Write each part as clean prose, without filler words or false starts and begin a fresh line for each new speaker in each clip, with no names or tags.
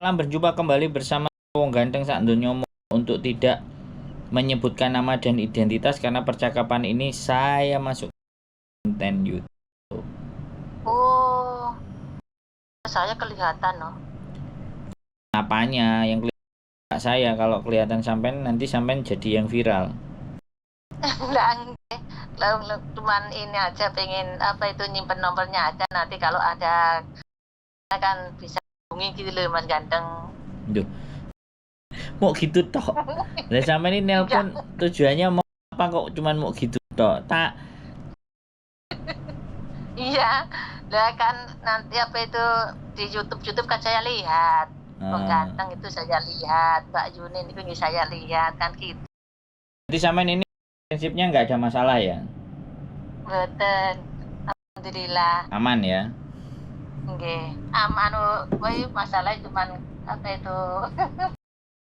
Salam berjumpa kembali bersama wong ganteng sak donya untuk tidak menyebutkan nama dan identitas karena percakapan ini saya masuk konten YouTube.
Oh, saya kelihatan loh.
Apanya yang kelihatan saya, kalau kelihatan sampean nanti sampean jadi yang viral.
Enggak, cuman ini aja pengen apa itu nyimpen nomornya aja, nanti kalau ada kan bisa hubungi gitu loh Mas Ganteng.
Duh. Mau gitu toh. Lah sampean ini nelpon tujuannya mau apa kok cuman mau gitu toh? Tak.
Iya, lah kan nanti apa itu di YouTube kan saya lihat. Bang Ganteng itu saya lihat, Mbak Yunin itu saya lihat kan gitu.
Jadi sampean ini prinsipnya nggak ada masalah ya?
Betul. Alhamdulillah.
Aman ya?
Nggih. Aman kowe masalah cuman apa itu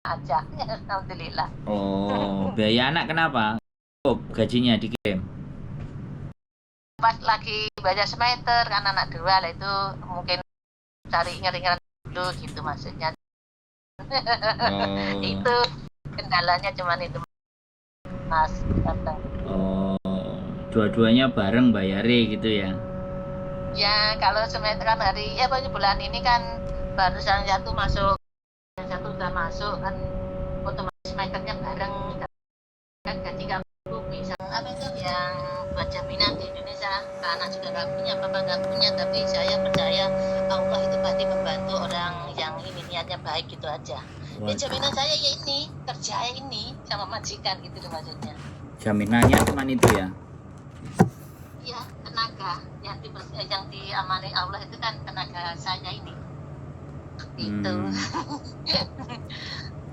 aja. Alhamdulillah.
Oh, biaya anak kenapa? Oh, gajinya dikirim.
Pas lagi belajar semester kan anak dua lah itu mungkin cari ngeri-ngeri dulu gitu maksudnya. Itu kendalanya cuman itu Mas.
Oh, dua-duanya bareng bayare gitu ya?
Ya kalau semester kan hari ya bulan ini kan baru satu masuk, satu udah masuk kan otomatis semesternya bareng kan gaji kamu bisa apa itu yang buat jaminan di Indonesia. Anak juga nggak punya, papa nggak punya, tapi saya percaya Allah itu pasti membantu orang yang ini niatnya baik gitu aja. Ya jaminan saya ya ini kerja ini sama majikan gitu loh maksudnya.
Jaminannya cuma itu ya?
Iya, tenaga yang diamani Allah itu kan tenaga saya ini. Itu.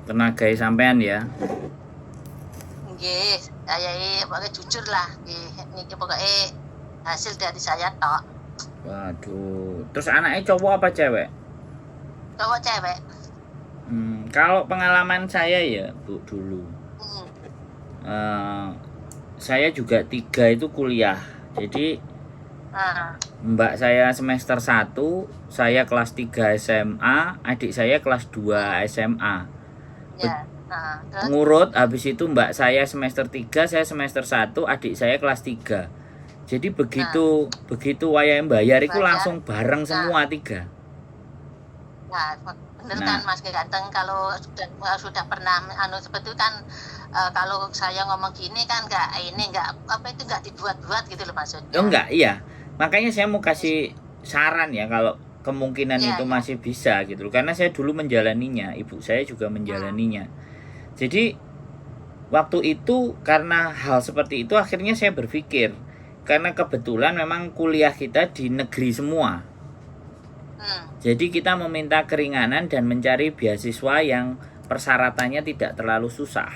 Tenaga sampean ya?
Nggih, saya pokoknya jujur lah. Ini pokoknya hasil dari saya tok.
Waduh, terus anaknya cowok apa cewek?
Cowok cewek.
Kalau pengalaman saya ya Bu dulu, saya juga 3 itu kuliah. Jadi mbak saya semester 1, saya kelas 3 SMA, adik saya kelas 2 SMA.
Ya.
Ngurut, habis itu mbak saya semester 3, saya semester 1, adik saya kelas 3. Jadi begitu wayang bayar itu langsung bareng semua 3.
Nah, bener kan Mas Ganteng, kalau sudah pernah seperti itu kan kalau saya ngomong gini kan nggak dibuat-buat gitu loh maksudnya.
Oh enggak, iya. Makanya saya mau kasih saran ya kalau kemungkinan itu masih bisa gitu loh. Karena saya dulu menjalaninya, ibu saya juga menjalaninya. Jadi waktu itu karena hal seperti itu akhirnya saya berpikir, karena kebetulan memang kuliah kita di negeri semua. Jadi kita meminta keringanan dan mencari beasiswa yang persyaratannya tidak terlalu susah.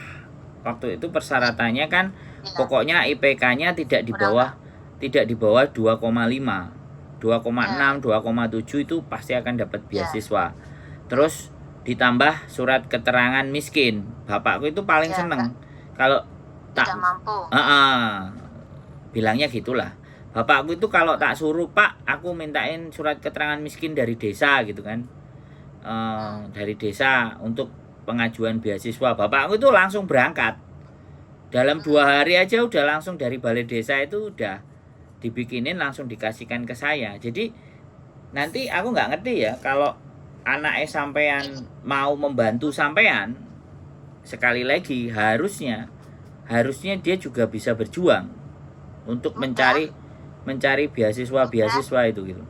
Waktu itu persyaratannya kan pokoknya IPK-nya tidak di bawah 2,5. 2,6, 2,7 itu pasti akan dapat beasiswa. Terus ditambah surat keterangan miskin. Bapakku itu paling seneng kalau
tidak mampu.
Bilangnya gitulah. Bapakku itu kalau tak suruh, Pak, aku mintain surat keterangan miskin dari desa gitu kan, dari desa untuk pengajuan beasiswa. Bapakku itu langsung berangkat. Dalam 2 hari aja udah langsung dari balai desa itu udah dibikinin, langsung dikasihkan ke saya. Jadi nanti aku nggak ngerti ya kalau anaknya sampean mau membantu sampean, sekali lagi harusnya dia juga bisa berjuang untuk mencari beasiswa itu gitu.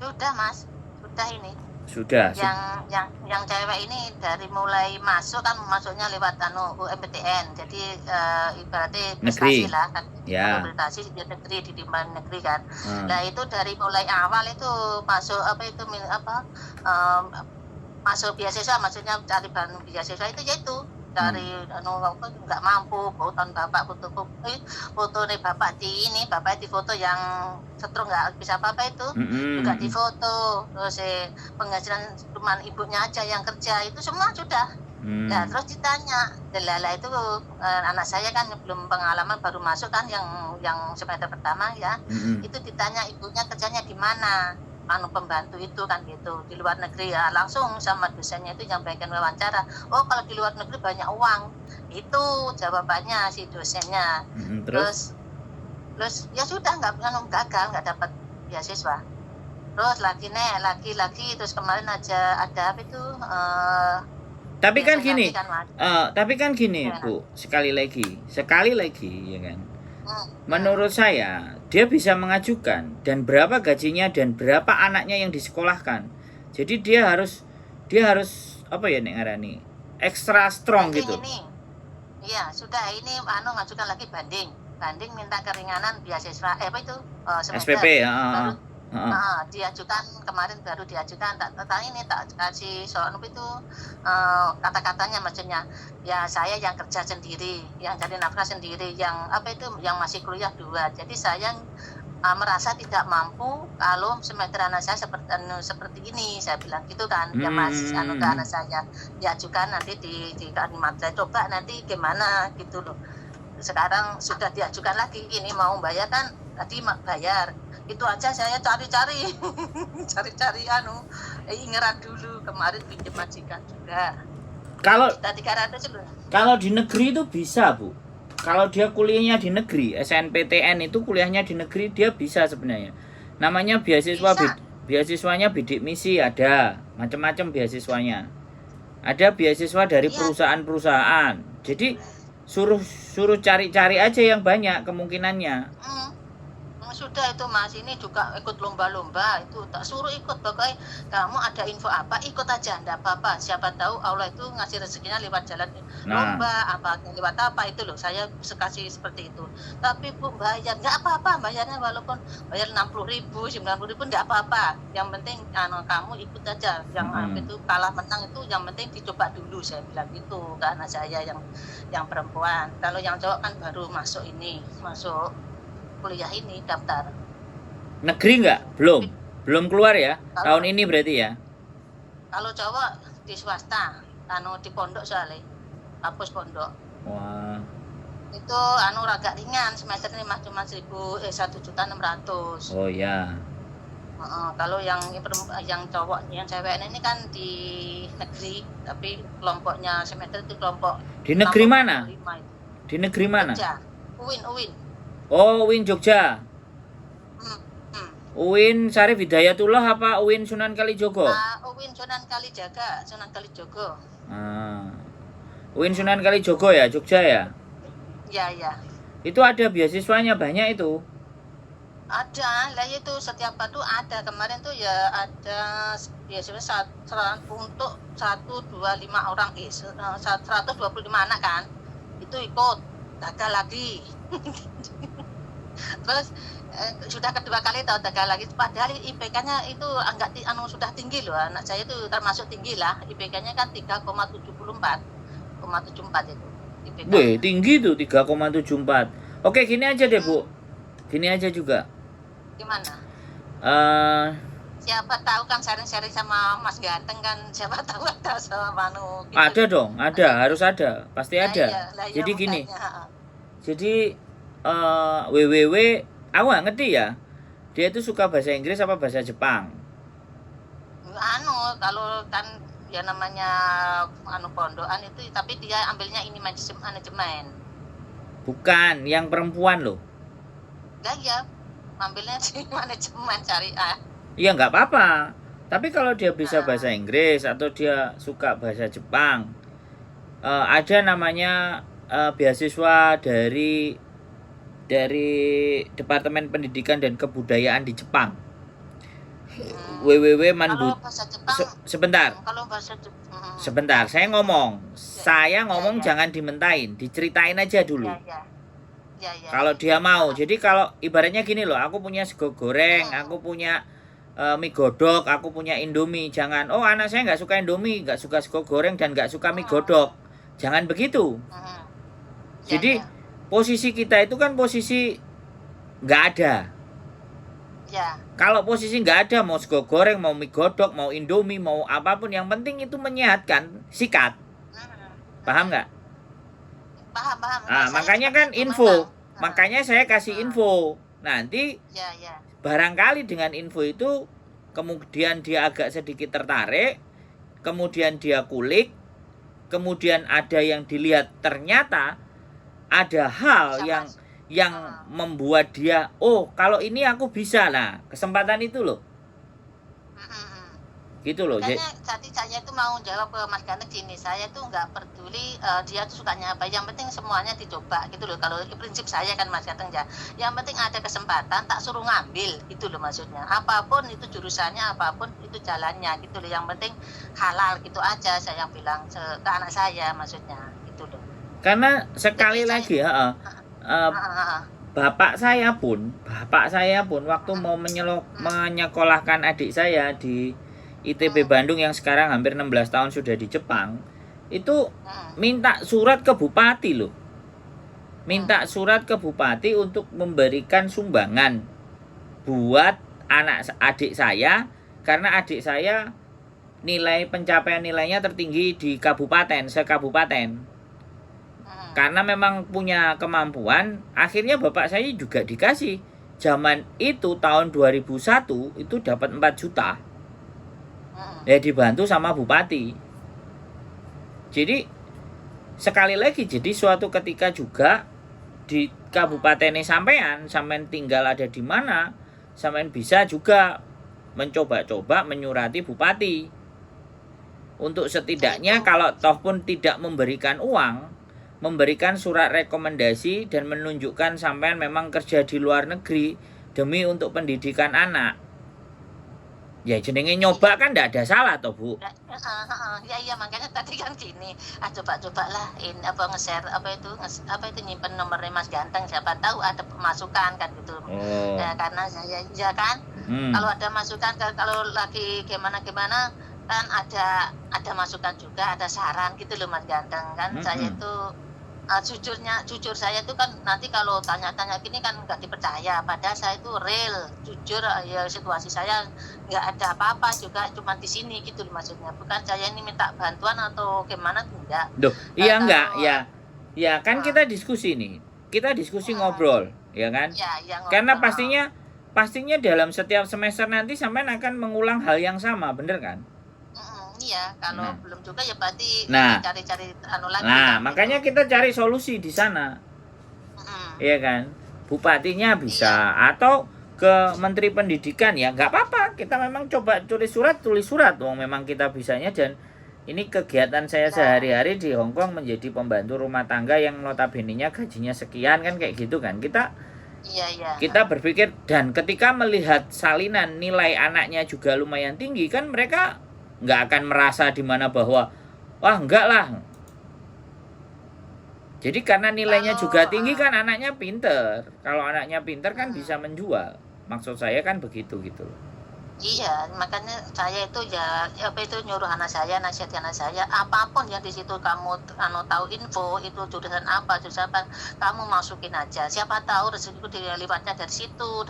Sudah Mas, sudah ini.
Sudah.
Yang cewek ini dari mulai masuk kan masuknya lewat UMPTN, jadi ibaratnya prestasi lah kan. Ya. Prestasi di negeri, di negeri kan. Nah itu dari mulai awal itu masuk masuk beasiswa, maksudnya cari bahan beasiswa itu yaitu dari nggak mampu, fotoan bapak, foto nih bapak di foto yang setrum nggak bisa apa itu juga di foto. Terus penghasilan cuma ibunya aja yang kerja, itu semua sudah. Nah terus ditanya delala itu anak saya kan belum pengalaman, baru masuk kan yang semester pertama ya. Itu ditanya ibunya kerjanya di mana. pembantu itu kan gitu di luar negeri ya, langsung sama dosennya itu yang bagian wawancara, oh kalau di luar negeri banyak uang, itu jawabannya si dosennya.
Terus
Terus ya sudah gagal, nggak dapat beasiswa. Terus lagi terus kemarin aja ada apa itu
tapi kan
biasanya
gini,
kan, Mas.
tapi kan gini,
Gimana?
Bu, sekali lagi, ya kan.
Hmm.
Menurut saya, dia bisa mengajukan dan berapa gajinya dan berapa anaknya yang disekolahkan. Jadi dia harus apa ya nek ngarani? Extra strong
Banding
gitu.
ini, iya sudah ini ngajukan lagi banding minta keringanan beasiswa apa itu semester.
SPP,
Baru diajukan kemarin, baru diajukan tak kasih soal itu kata-katanya, maksudnya ya saya yang kerja sendiri, yang cari nafkah sendiri, yang apa itu yang masih kuliah 2, jadi saya merasa tidak mampu kalau semester anak saya seperti ini, saya bilang gitu kan. Ya Mas, ke anak saya diajukan nanti di kalimat saya coba nanti gimana gitu loh. Sekarang sudah diajukan lagi, ini mau bayar kan, tadi bayar itu aja saya cari-cari ingeran dulu, kemarin pinjam majikan juga.
Kalau
Tadi 300 loh.
Kalau di negeri itu bisa, Bu. Kalau dia kuliahnya di negeri, SNPTN itu kuliahnya di negeri, dia bisa sebenarnya. Namanya beasiswanya bidik misi, ada macam-macam beasiswanya. Ada beasiswa dari perusahaan-perusahaan. Jadi suruh cari-cari aja yang banyak kemungkinannya.
Sudah itu Mas, ini juga ikut lomba-lomba, itu tak suruh ikut, pokoknya kamu ada info apa ikut aja, enggak apa-apa, siapa tahu Allah itu ngasih rezekinya lewat jalan lomba apa lewat apa itu loh, saya kasih seperti itu. Tapi Bu bayar enggak apa-apa, bayarnya walaupun bayar 60.000 90.000 enggak apa-apa, yang penting kamu ikut aja, yang itu kalah menang itu yang penting dicoba dulu, saya bilang gitu karena saya yang perempuan. Kalau yang cowok kan baru masuk kuliah ini daftar.
Negeri enggak? Belum keluar ya? Tahun ini berarti ya?
Kalau cowok di swasta, di pondok soalnya, hapus pondok.
Wah.
Itu agak ringan, semester ini cuma 1.600.000.
Oh ya.
Kalau yang cowok, yang cewek ini kan di negeri, tapi kelompoknya semester itu kelompok.
Di negeri mana? Di negeri mana?
UIN.
Oh, UIN Jogja. UIN Syarif Hidayatullah apa UIN Sunan Kalijogo?
UIN Sunan Kalijogo.
UIN Sunan Kalijogo ya, Jogja ya?
Iya.
Itu ada beasiswanya banyak itu.
Ada, lah itu setiap waktu ada. Kemarin tuh ya ada beasiswa untuk 125 orang, 125 anak kan. Itu ikut, gagal lagi. Terus sudah kedua kali gagal lagi, padahal IPK-nya itu sudah tinggi loh, anak saya itu termasuk tinggi lah, IPK-nya kan 3,74 itu IPK.
Wih, tinggi tuh 3,74. Oke, gini aja deh Bu, gini aja juga.
Gimana? Siapa tahu kan sharing-sharing sama Mas Ganteng kan, siapa tahu ada sama gitu.
Ada dong, harus ada, pasti ada. Jadi gini, jadi WWW, aku nggak ngerti ya, dia itu suka bahasa Inggris apa bahasa Jepang?
Kalau kan ya namanya pondokan itu, tapi dia ambilnya ini manajemen. Bukan,
yang perempuan loh.
Lah ya, ambilnya di manajemen syariah.
Iya nggak apa-apa. Tapi kalau dia bisa bahasa Inggris atau dia suka bahasa Jepang, ada namanya beasiswa dari Departemen Pendidikan dan Kebudayaan di Jepang. www Manbu. Sebentar.
Kalau bahasa Jepang.
Sebentar, saya ngomong. Jangan dimentahin, diceritain aja dulu.
Ya.
Kalau dia mau. Jadi kalau ibaratnya gini loh, aku punya sego goreng, aku punya mie godok, aku punya Indomie. Jangan, oh anak saya nggak suka Indomie, nggak suka sego goreng dan nggak suka mie godok. Jangan begitu. Jadi posisi kita itu kan posisi nggak ada.
Ya.
Kalau posisi nggak ada, mau sego goreng, mau mie godok, mau Indomie, mau apapun, yang penting itu menyehatkan, sikat. Paham nggak?
Paham.
Makanya kan info. Makanya saya kasih info. Nanti barangkali dengan info itu kemudian dia agak sedikit tertarik, kemudian dia kulik, kemudian ada yang dilihat, ternyata ada hal yang membuat dia, oh kalau ini aku bisa. Nah, kesempatan itu loh. Gitu loh.
Makanya tadi saya itu mau jawab ke Mas Ganteng gini, saya tuh nggak peduli dia tuh sukanya apa, yang penting semuanya dicoba gitu loh. Kalau prinsip saya kan Mas Ganteng ya, yang penting ada kesempatan, tak suruh ngambil gitu loh maksudnya. Apapun itu jurusannya, apapun itu jalannya gitu loh. Yang penting halal gitu aja saya bilang ke anak saya maksudnya gitu loh.
Karena sekali jadi lagi bapak saya pun waktu mau menyekolahkan adik saya di ITB Bandung yang sekarang hampir 16 tahun sudah di Jepang, itu minta surat ke bupati loh. Minta surat ke bupati untuk memberikan sumbangan buat adik saya, karena adik saya pencapaian nilainya tertinggi di kabupaten, sekabupaten. Karena memang punya kemampuan, akhirnya bapak saya juga dikasih. Zaman itu tahun 2001 itu dapat 4 juta. Ya dibantu sama bupati. Jadi sekali lagi, jadi suatu ketika juga di kabupaten sampean tinggal ada di mana, sampean bisa juga mencoba-coba menyurati bupati untuk setidaknya kalau toh pun tidak memberikan uang, memberikan surat rekomendasi dan menunjukkan sampean memang kerja di luar negeri demi untuk pendidikan anak. Ya jenenge nyoba kan enggak ada salah toh, Bu.
Iya makanya tadi kan gini, coba-cobalah nge-share apa itu nyimpen nomornya Mas Ganteng, siapa tahu ada pemasukan kan gitu. Ya karena saya ya kan kalau ada masukan, kalau lagi gimana kan ada masukan juga, ada saran gitu loh Mas Ganteng kan. Saya itu jujur saya itu kan nanti kalau tanya-tanya gini kan nggak dipercaya, padahal saya itu real jujur ya, situasi saya nggak ada apa-apa juga, cuma di sini gitu loh maksudnya, bukan saya ini minta bantuan atau gimana, enggak.
Iya enggak ya kan kita diskusi nih, kita diskusi ngobrol ya kan ngobrol. Karena pastinya dalam setiap semester nanti sampean akan mengulang hal yang sama, bener kan?
Iya, kalau belum juga ya berarti cari-cari lagi.
Nah, makanya kita cari solusi di sana. Iya kan? Bupatinya bisa atau ke Menteri Pendidikan ya nggak apa-apa. Kita memang coba tulis surat. Wong memang kita bisanya, dan ini kegiatan saya sehari-hari di Hong Kong menjadi pembantu rumah tangga yang notabene-nya gajinya sekian kan, kayak gitu kan. Kita berpikir, dan ketika melihat salinan nilai anaknya juga lumayan tinggi kan, mereka nggak akan merasa di mana bahwa wah enggak lah. Jadi karena nilainya juga tinggi kan, anaknya pinter. Kalau anaknya pinter kan bisa menjual. Maksud saya kan begitu gitu.
Iya, makanya saya itu nyuruh anak saya, nasihati anak saya, apapun yang di situ kamu tahu info itu jurusan apa, kamu masukin aja. Siapa tahu rezekiku dilibatnya dari situ.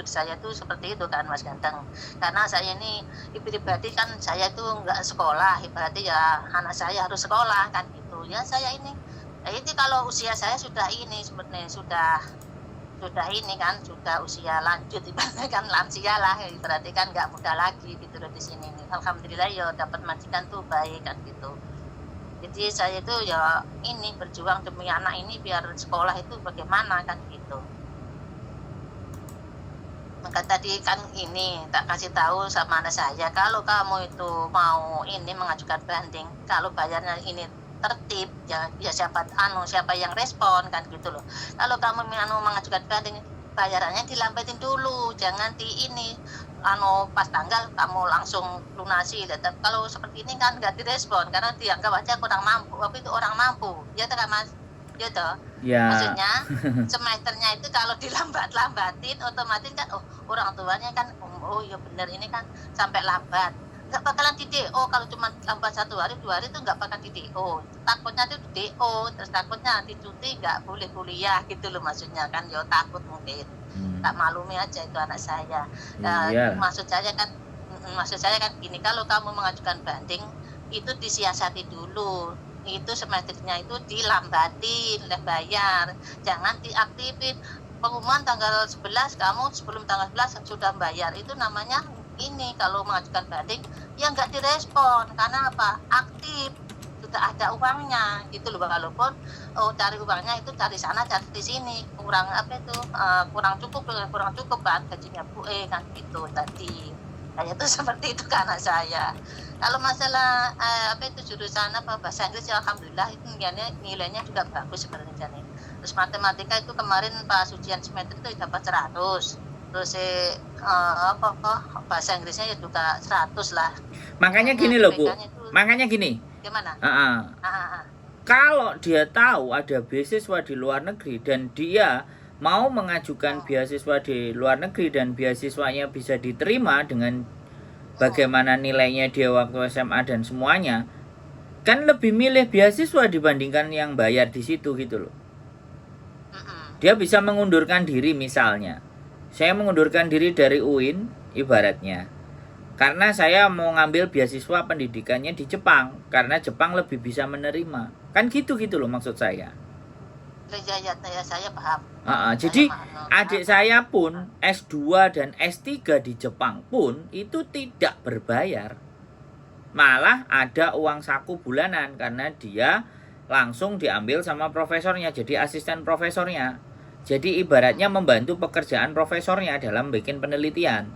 Saya tuh seperti itu kan Mas Ganteng. Karena saya ini pribadi kan, saya itu nggak sekolah, berarti ya anak saya harus sekolah kan gitu. Ya saya ini kalau usia saya sudah ini sebenarnya sudah ini kan, sudah usia lanjut, kan lansia lah, berarti kan nggak muda lagi gitu loh di sini. Alhamdulillah ya dapat majikan tuh baik kan gitu. Jadi saya itu ya ini berjuang demi anak ini biar sekolah itu bagaimana kan gitu. Maka tadi kan ini tak kasih tahu sama anak saya, kalau kamu itu mau ini mengajukan banding, kalau bayarnya ini tertib ya siapa yang respon kan gitu loh. Kalau kamu mengajukan banding, bayarannya dilambatin dulu, jangan di ini pas tanggal kamu langsung lunasi. Kalau seperti ini kan nggak direspon karena dianggap aja kurang mampu, tapi itu orang mampu ya kan Mas, gitu ya. Maksudnya semesternya itu kalau dilambatin otomatis kan orang tuanya kan ya bener ini kan sampai lambat, nggak bakalan di DO. Kalau cuma lambat 1 hari 2 hari itu nggak bakal di DO, takutnya itu di DO, terus takutnya nanti cuti nggak boleh kuliah gitu loh maksudnya kan, ya takut mungkin. Tak maklumi aja itu anak saya. Maksud saya kan gini, kalau kamu mengajukan banding itu disiasati dulu, itu semesternya itu dilambatin, bayar, jangan diaktifin. Pengumuman tanggal 11, kamu sebelum tanggal 11 sudah bayar, itu namanya ini kalau mengajukan banding ya nggak direspon karena apa, aktif sudah ada uangnya gitu loh, walaupun cari uangnya itu cari sana cari di sini kurang apa itu kurang cukup kan gajinya Bu kan gitu tadi kayak itu seperti itu kan anak saya. Kalau masalah apa itu jurusan apa bahasa Inggris ya alhamdulillah itu nilainya juga bagus sebenarnya nih. Terus matematika itu kemarin pas ujian semester itu dapat 100. Terus bahasa Inggrisnya ya juga 100 lah.
Makanya gini loh Bu, makanya gini.
Gimana?
Kalau dia tahu ada beasiswa di luar negeri dan dia mau mengajukan beasiswa di luar negeri dan beasiswanya bisa diterima dengan bagaimana nilainya dia waktu SMA dan semuanya, kan lebih milih beasiswa dibandingkan yang bayar di situ gitu loh. Dia bisa mengundurkan diri misalnya. Saya mengundurkan diri dari UIN ibaratnya. Karena saya mau ngambil beasiswa pendidikannya di Jepang. Karena Jepang lebih bisa menerima. Kan gitu loh maksud saya.
Ya, saya paham.
Jadi adik saya pun S2 dan S3 di Jepang pun itu tidak berbayar. Malah ada uang saku bulanan karena dia langsung diambil sama profesornya. Jadi asisten profesornya. Jadi ibaratnya membantu pekerjaan profesornya dalam bikin penelitian.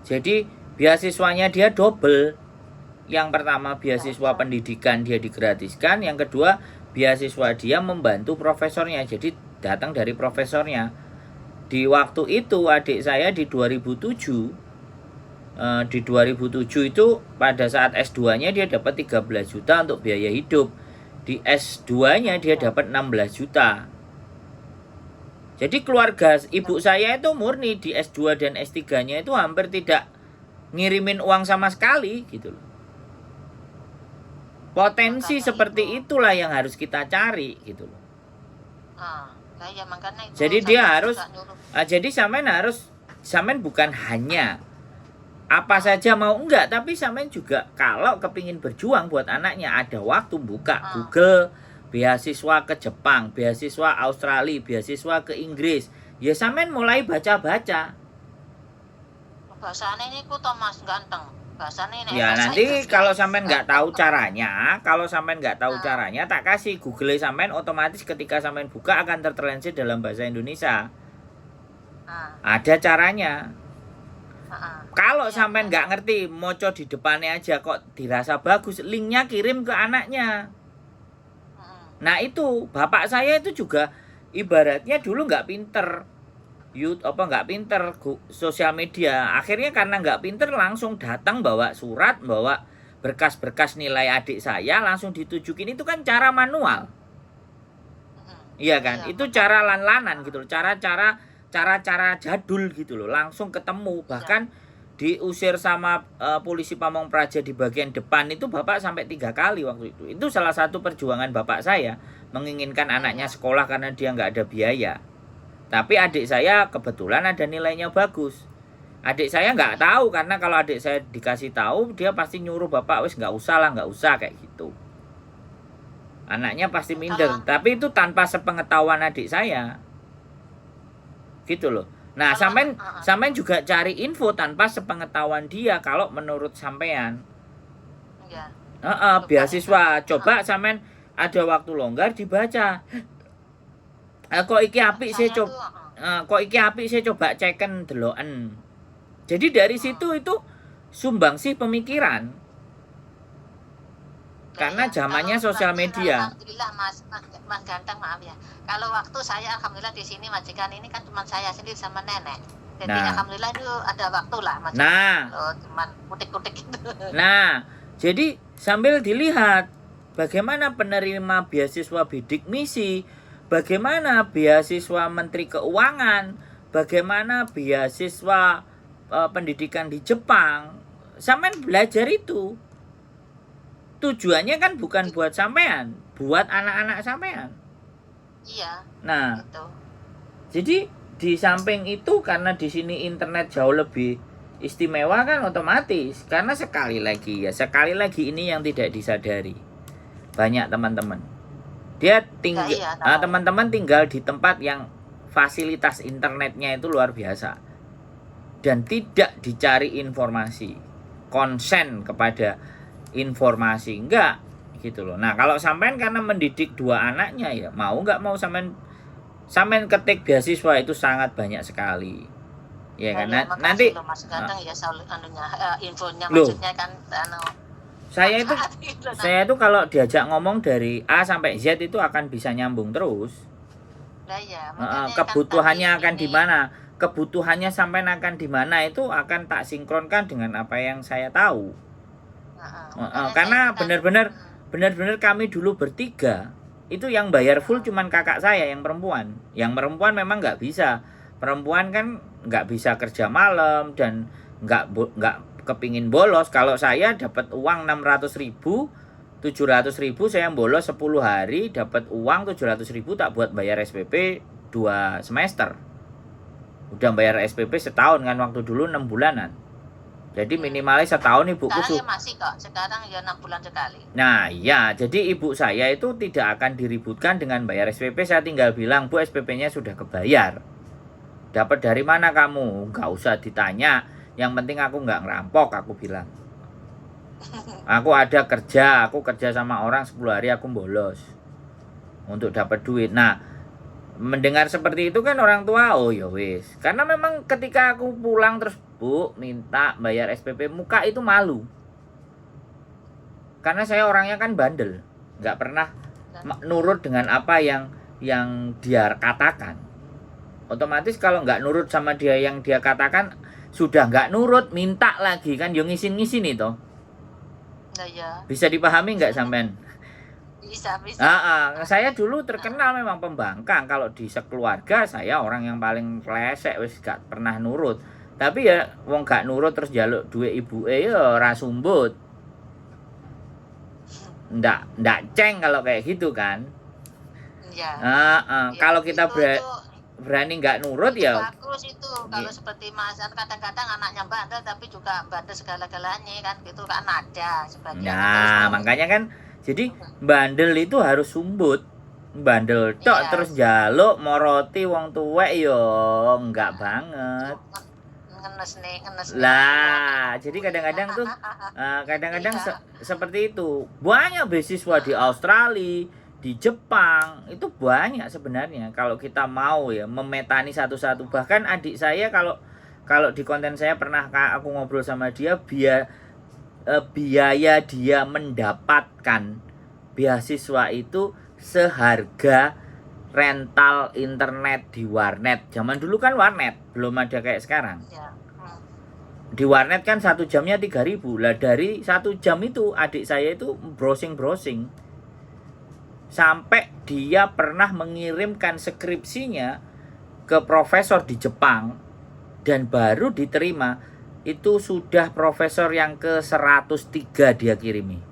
Jadi beasiswanya dia double. Yang pertama beasiswa pendidikan dia digratiskan, yang kedua beasiswa dia membantu profesornya. Jadi datang dari profesornya. Di waktu itu adik saya di 2007 itu pada saat S2-nya dia dapat 13 juta untuk biaya hidup. Di S2-nya dia dapat 16 juta. Jadi keluarga ibu saya itu murni di S2 dan S3-nya itu hampir tidak ngirimin uang sama sekali gitu loh. Potensi seperti itulah yang harus kita cari gitu loh. Jadi dia harus jadi sampean bukan hanya apa saja mau enggak, tapi sampean juga kalau kepingin berjuang buat anaknya ada waktu buka Google beasiswa ke Jepang, beasiswa Australia, beasiswa ke Inggris. Ya sampean mulai baca-baca.
Bahasane niku Thomas ganteng. Bahasane nek
ya nanti kalau sampean nggak tahu caranya, tak kasih Google sampean otomatis ketika sampean buka akan tertranslate dalam bahasa Indonesia. Ada caranya. Kalau sampean nggak ngerti, moco di depannya aja kok dirasa bagus, linknya kirim ke anaknya. Nah itu bapak saya itu juga ibaratnya dulu nggak pinter nggak pinter sosial media. Akhirnya karena nggak pinter langsung datang bawa surat, bawa berkas-berkas nilai adik saya langsung ditujukin. Itu kan cara manual. Iya kan? Itu cara lan-lanan gitu loh. Cara jadul gitu loh. Langsung ketemu. Bahkan diusir sama polisi Pamong Praja di bagian depan itu bapak sampai 3 kali waktu itu. Itu salah satu perjuangan bapak saya menginginkan anaknya sekolah karena dia nggak ada biaya. Tapi adik saya kebetulan ada nilainya bagus. Adik saya nggak tahu karena kalau adik saya dikasih tahu dia pasti nyuruh bapak wis nggak usah kayak gitu. Anaknya pasti minder. Tapi itu tanpa sepengetahuan adik saya. Gitu loh. Nah, sampean juga cari info tanpa sepengetahuan dia kalau menurut sampean. Beasiswa. Coba sampean ada waktu longgar dibaca. Kok iki apik saya coba ceken deloken. Jadi dari situ itu sumbangsih pemikiran. Karena zamannya sosial media.
Alhamdulillah Mas Ganteng, maaf ya. Kalau waktu saya alhamdulillah di sini majikan ini kan cuma saya sendiri sama nenek. Jadi alhamdulillah itu ada waktu lah majikan. Cuman kutik-kutik gitu.
Nah, jadi sambil dilihat bagaimana penerima beasiswa bidik misi, bagaimana beasiswa Menteri Keuangan, bagaimana beasiswa pendidikan di Jepang. Sampean belajar itu. Tujuannya kan bukan buat sampean, buat anak-anak sampean.
Iya.
Nah,
gitu.
Jadi di samping itu karena di sini internet jauh lebih istimewa kan otomatis. Karena sekali lagi ini yang tidak disadari banyak teman-teman. Dia tinggal, teman-teman tinggal di tempat yang fasilitas internetnya itu luar biasa. dan tidak dicari informasi, konsen kepada informasi, enggak gitu loh. Nah kalau sampean karena mendidik 2 anaknya ya mau nggak mau sampean ketik beasiswa itu sangat banyak sekali ya kan. Nanti
loh, Mas. Kadang ya infonya
loh,
maksudnya kan
saya itu kalau diajak ngomong dari A sampai Z itu akan bisa nyambung terus.
Ya,
kebutuhannya akan di mana, kebutuhannya sampai akan di mana itu akan tak sinkronkan dengan apa yang saya tahu. Karena benar-benar kami dulu bertiga itu yang bayar full cuman kakak saya yang perempuan. Yang perempuan memang nggak bisa, perempuan kan nggak bisa kerja malam dan nggak kepingin bolos. Kalau saya dapat uang 600.000, 700.000 saya bolos 10 hari dapat uang 700.000 tak buat bayar SPP 2 semester. Udah bayar SPP setahun kan, waktu dulu 6 bulanan. Jadi minimalnya setahun ibuku
sekarang ya masih kok, sekarang ya 6 bulan sekali.
Nah ya, jadi ibu saya itu tidak akan diributkan dengan bayar SPP. Saya tinggal bilang, Bu SPP-nya sudah kebayar. Dapat dari mana kamu? Nggak usah ditanya. Yang penting aku nggak ngerampok, aku bilang. Aku ada kerja, aku kerja sama orang 10 hari aku bolos untuk dapat duit. Nah, mendengar seperti itu kan orang tua, oh ya wis. Karena memang ketika aku pulang terus, Bu, minta bayar SPP, muka itu malu. Karena saya orangnya kan bandel, nggak pernah nurut dengan apa yang dia katakan. Otomatis kalau nggak nurut sama dia yang dia katakan, sudah nggak nurut, minta lagi kan, yang ngisin-ngisin itu.
Ya.
Bisa dipahami nggak sampean?
Bisa.
Saya dulu terkenal memang pembangkang. Kalau di sekeluarga saya orang yang paling klesek, wis gak pernah nurut. Tapi ya wong gak nurut terus jaluk duit ibuke ya ora sumbut. Ndak ceng kalau kayak gitu kan.
Ya.
Kalau kita berani nggak nurut
itu
ya
bagus itu. Kalau seperti Masan kadang-kadang anaknya bandel tapi juga bandel segala-galanya kan gitu kan ada sebagian.
Nah makanya kan jadi bandel itu harus sumbut. Bandel tok terus jaluk moroti wong tuwek yo enggak banget.
Ngenes
lah jadi kadang-kadang tuh seperti itu. Banyak beasiswa di Australia, di Jepang itu banyak sebenarnya kalau kita mau ya memetani satu-satu. Bahkan adik saya kalau di konten saya pernah aku ngobrol sama dia, biaya dia mendapatkan beasiswa itu seharga rental internet di warnet. Zaman dulu kan warnet belum ada kayak sekarang. Di warnet kan 1 jamnya 3.000. Lah dari 1 jam itu adik saya itu browsing sampai dia pernah mengirimkan skripsinya ke profesor di Jepang dan baru diterima. Itu sudah profesor yang ke 103 dia kirimi.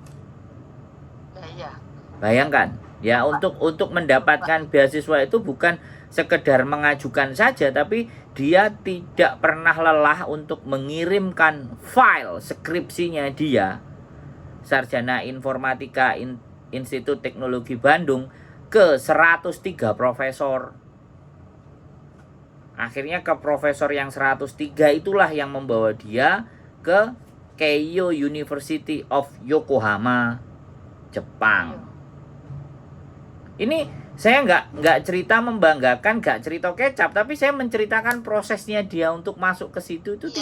Bayangkan ya, untuk mendapatkan beasiswa itu bukan sekedar mengajukan saja, tapi dia tidak pernah lelah untuk mengirimkan file skripsinya dia, sarjana informatika Institut Teknologi Bandung, ke 103 profesor. Akhirnya ke profesor yang 103 itulah yang membawa dia ke Keio University of Yokohama, Jepang. Ini saya nggak cerita membanggakan, nggak cerita kecap, tapi saya menceritakan prosesnya dia untuk masuk ke situ itu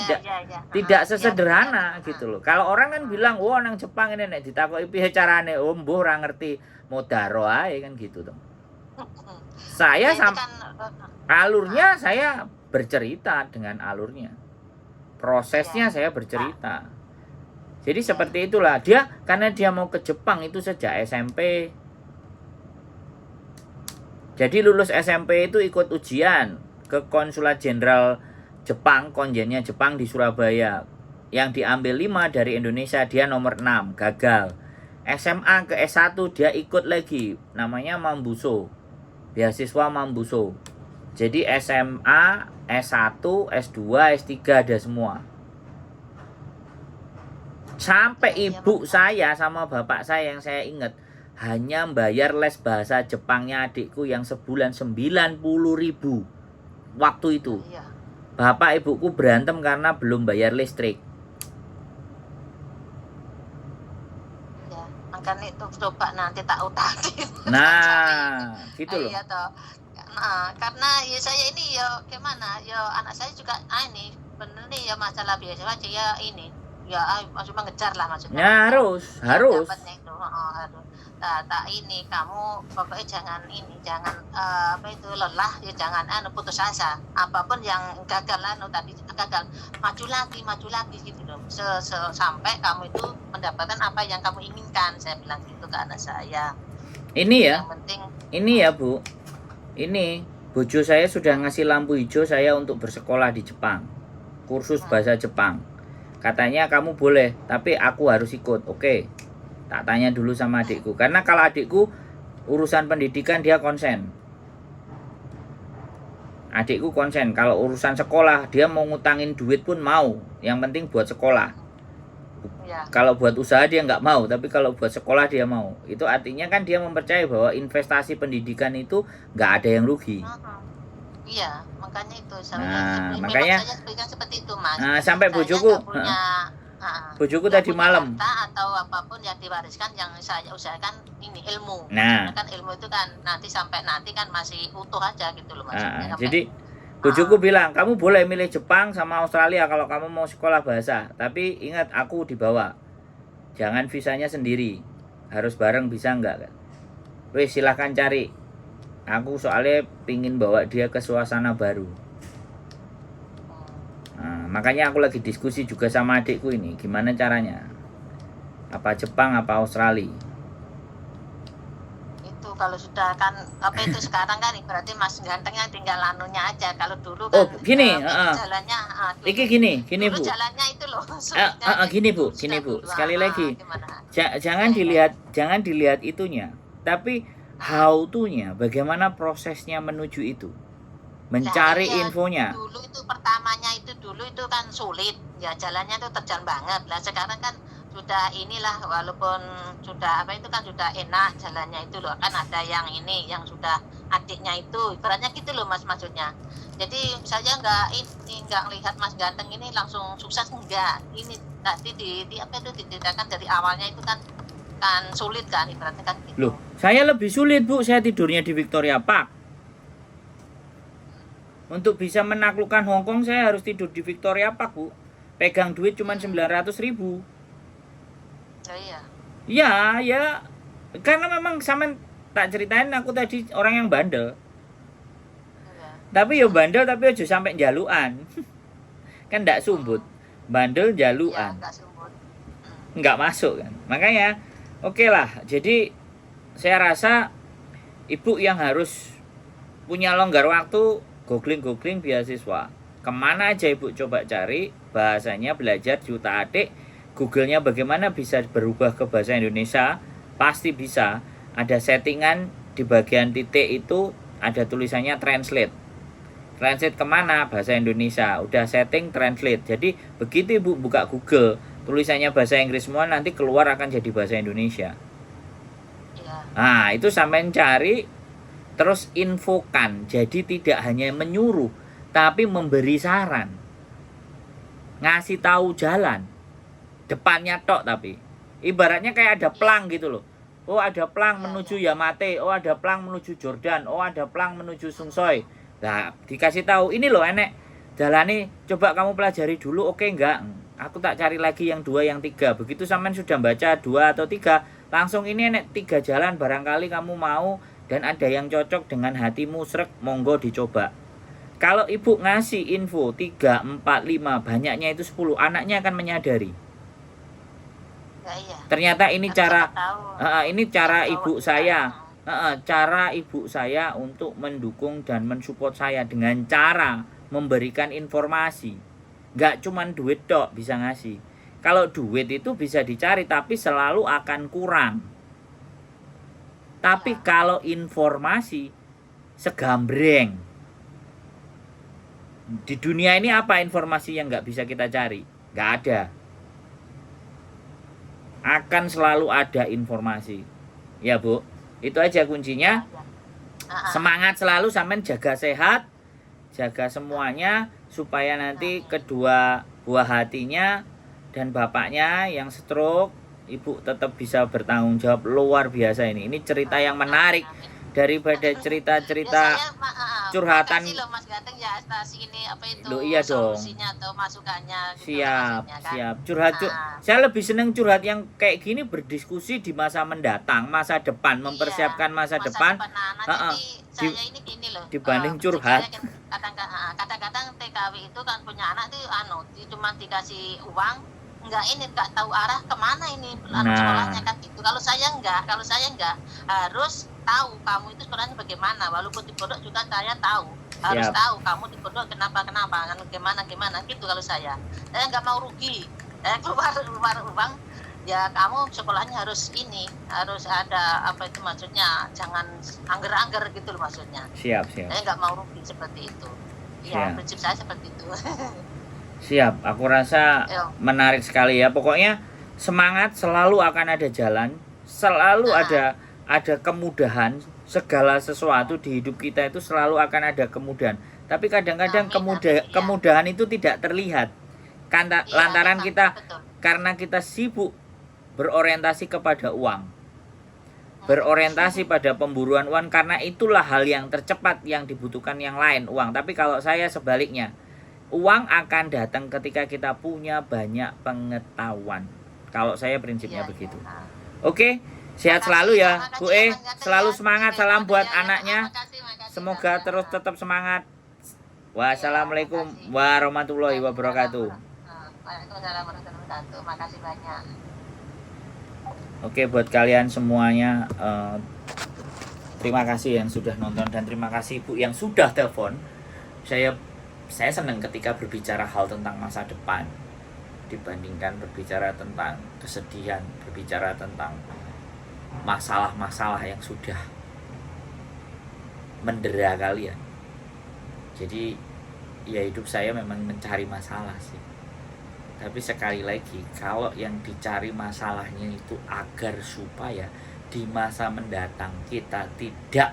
tidak sesederhana gitu loh. Kalau orang kan bilang, "Wah, nang Jepang ini nek ditakoki piye carane?" Oh, mbuh ora ngerti, modaro ae kan gitu tuh. Saya alurnya saya bercerita dengan alurnya. Prosesnya saya bercerita. Jadi seperti itulah dia, karena dia mau ke Jepang itu sejak SMP. Jadi lulus SMP itu ikut ujian ke Konsulat Jenderal Jepang, konjennya Jepang di Surabaya. Yang diambil 5 dari Indonesia, dia nomor 6, gagal. SMA ke S1 dia ikut lagi, namanya Mambuso. Beasiswa Mambuso. Jadi SMA, S1, S2, S3 ada semua. Sampai ibu saya sama bapak saya yang saya ingat hanya bayar les bahasa Jepangnya adikku yang sebulan 90.000 waktu itu. bapak ibuku berantem karena belum bayar listrik.
Ya, makanya itu coba nanti tak utakin.
Nah, gitu loh.
Iya toh. Nah, karena ya saya ini ya gimana, ya anak saya juga ini bener nih ya masalah biasa aja ya ini. Ya maksudnya mengejar lah maksudnya.
Ya harus.
Dapatnya itu, harus. Nah, tak ini kamu pokoknya jangan apa itu lelah ya jangan putus asa. Apapun yang gagal tadi gagal maju lagi gitu loh. Sampai kamu itu mendapatkan apa yang kamu inginkan. Saya bilang gitu ke anak saya.
Ini ya.
Yang penting
ini ya, Bu. Ini bojo saya sudah ngasih lampu hijau saya untuk bersekolah di Jepang. Kursus bahasa Jepang. Katanya kamu boleh, tapi aku harus ikut. Oke. Tak tanya dulu sama adikku. Karena kalau adikku urusan pendidikan dia konsen. Adikku konsen. Kalau urusan sekolah dia mau ngutangin duit pun mau. Yang penting buat sekolah.
ya.
Kalau buat usaha dia nggak mau, tapi kalau buat sekolah dia mau. Itu artinya kan dia mempercayai bahwa investasi pendidikan itu nggak ada yang rugi.
Iya, makanya itu.
Makanya
saya berikan seperti itu, Mas.
Sampai bojoku, bojoku tadi malam.
Atau apapun yang diwariskan, yang saya usahakan ini ilmu.
Nah,
kan ilmu itu kan nanti kan masih utuh aja gitu loh, Mas.
Jadi bojoku bilang, kamu boleh milih Jepang sama Australia kalau kamu mau sekolah bahasa. Tapi ingat aku dibawa. Jangan visanya sendiri. Harus bareng bisa enggak kan? Wes silahkan cari. Aku soalnya pingin bawa dia ke suasana baru. Nah, makanya aku lagi diskusi juga sama adikku ini. Gimana caranya? Apa Jepang, apa Australia?
Itu kalau sudah kan, apa itu sekarang kan berarti Mas gantengnya tinggal anunya aja. Kalau dulu kan
gini,
jalannya
gini
Bu.
Jalannya
itu loh.
Gini Bu. Sekali lagi. Jangan dilihat itunya. Tapi how to-nya, bagaimana prosesnya menuju itu, mencari infonya.
Dulu itu pertamanya itu kan sulit, ya jalannya itu terjal banget. Lah sekarang kan sudah inilah, walaupun sudah apa itu kan sudah enak jalannya itu loh, kan ada yang ini yang sudah adiknya itu, ibaratnya gitu loh Mas maksudnya. Jadi saya nggak lihat Mas ganteng ini langsung sukses, enggak. Ini tadi di apa itu diceritakan dari awalnya itu kan sulit kan ibaratnya kan gitu.
Loh, saya lebih sulit Bu, saya tidurnya di Victoria Park. Untuk bisa menaklukkan Hong Kong saya harus tidur di Victoria Park Bu. Pegang duit cuma 900.000.
Iya.
Ya, karena memang sama tak ceritain aku tadi orang yang bandel.
Iya.
Tapi ya bandel tapi aja sampai jaluan. Kan ndak sumbut. Bandel jaluan.
Ya,
nggak masuk kan. Makanya oke lah, jadi saya rasa ibu yang harus punya longgar waktu googling beasiswa. Kemana aja ibu coba cari bahasanya, belajar juta adik. Google-nya bagaimana bisa berubah ke bahasa Indonesia, pasti bisa. Ada settingan di bagian titik itu ada tulisannya translate. Translate kemana? Bahasa Indonesia. Udah setting translate. Jadi begitu ibu buka Google, tulisannya bahasa Inggris semua, nanti keluar akan jadi bahasa Indonesia.
Ya.
Nah, itu sampai cari, terus infokan. Jadi tidak hanya menyuruh, tapi memberi saran. Ngasih tahu jalan. Depannya tok tapi. Ibaratnya kayak ada plang gitu loh. Oh, ada plang menuju Yamate. Oh, ada plang menuju Jordan. Oh, ada plang menuju Sungsoi. Nah, dikasih tahu, ini loh enek jalani, coba kamu pelajari dulu, oke enggak? Aku tak cari lagi yang 2, yang 3. Begitu sampean sudah baca 2 atau 3, langsung ini enek 3 jalan, barangkali kamu mau dan ada yang cocok dengan hatimu, srek, monggo dicoba. Kalau ibu ngasih info 3, 4, 5, banyaknya itu 10, anaknya akan menyadari.
Iya.
Ternyata ini cara ibu saya. Cara ibu saya untuk mendukung dan mensupport saya dengan cara memberikan informasi. Nggak cuman duit dok bisa ngasih. Kalau duit itu bisa dicari tapi selalu akan kurang. Tapi kalau informasi segambreng. Di dunia ini apa informasi yang nggak bisa kita cari? Nggak ada. Akan selalu ada informasi. Ya Bu, itu aja kuncinya. Semangat selalu, sampean jaga sehat, jaga semuanya, supaya nanti kedua buah hatinya dan bapaknya yang stroke, ibu tetap bisa bertanggung jawab. Luar biasa ini cerita yang menarik daripada cerita-cerita curhatan.
Makasih loh Mas Ganteng ya atas ini apa itu
Loh, iya dong.
solusinya atau masukannya gitu
Siap,
maksudnya kan.
siap. Curhat, saya lebih seneng curhat yang kayak gini, berdiskusi di masa mendatang, masa depan, mempersiapkan masa depan.
Jadi saya ini gini loh.
Dibanding curhat.
Kadang-kadang TKW itu kan punya anak tuh cuma dikasih uang, nggak tahu arah kemana ini sekolahnya kan gitu. Kalau saya enggak harus tahu kamu itu sekolahnya bagaimana, walaupun di pondok juga saya tahu harus tahu kamu di pondok kenapa kan gimana gitu. Kalau saya nggak mau rugi keluar uang, ya kamu sekolahnya harus ada apa itu maksudnya, jangan angger-angger gitu loh maksudnya.
Siap.
Saya nggak mau rugi seperti itu. Ya prinsip saya seperti itu.
Siap, aku rasa menarik sekali ya. Pokoknya semangat, selalu akan ada jalan, selalu ada kemudahan. Segala sesuatu di hidup kita itu selalu akan ada kemudahan. Tapi kadang-kadang kemudahan itu tidak terlihat. Lantaran kita, karena kita sibuk berorientasi kepada uang, berorientasi pada pemburuan uang, karena itulah hal yang tercepat yang dibutuhkan yang lain, uang. Tapi kalau saya sebaliknya, uang akan datang ketika kita punya banyak pengetahuan. Kalau saya prinsipnya begitu. Oke, sehat selalu ya Bu selalu semangat. Salam buat anaknya, semoga terus tetap semangat. Wassalamualaikum warahmatullahi wabarakatuh.
Waalaikumsalam warahmatullahi wabarakatuh. Makasih banyak.
Oke, buat kalian semuanya, terima kasih yang sudah nonton, dan terima kasih Bu yang sudah telepon. Saya senang ketika berbicara hal tentang masa depan dibandingkan berbicara tentang kesedihan, berbicara tentang masalah-masalah yang sudah mendera kalian. Jadi ya hidup saya memang mencari masalah sih. Tapi sekali lagi, kalau yang dicari masalahnya itu agar supaya di masa mendatang kita tidak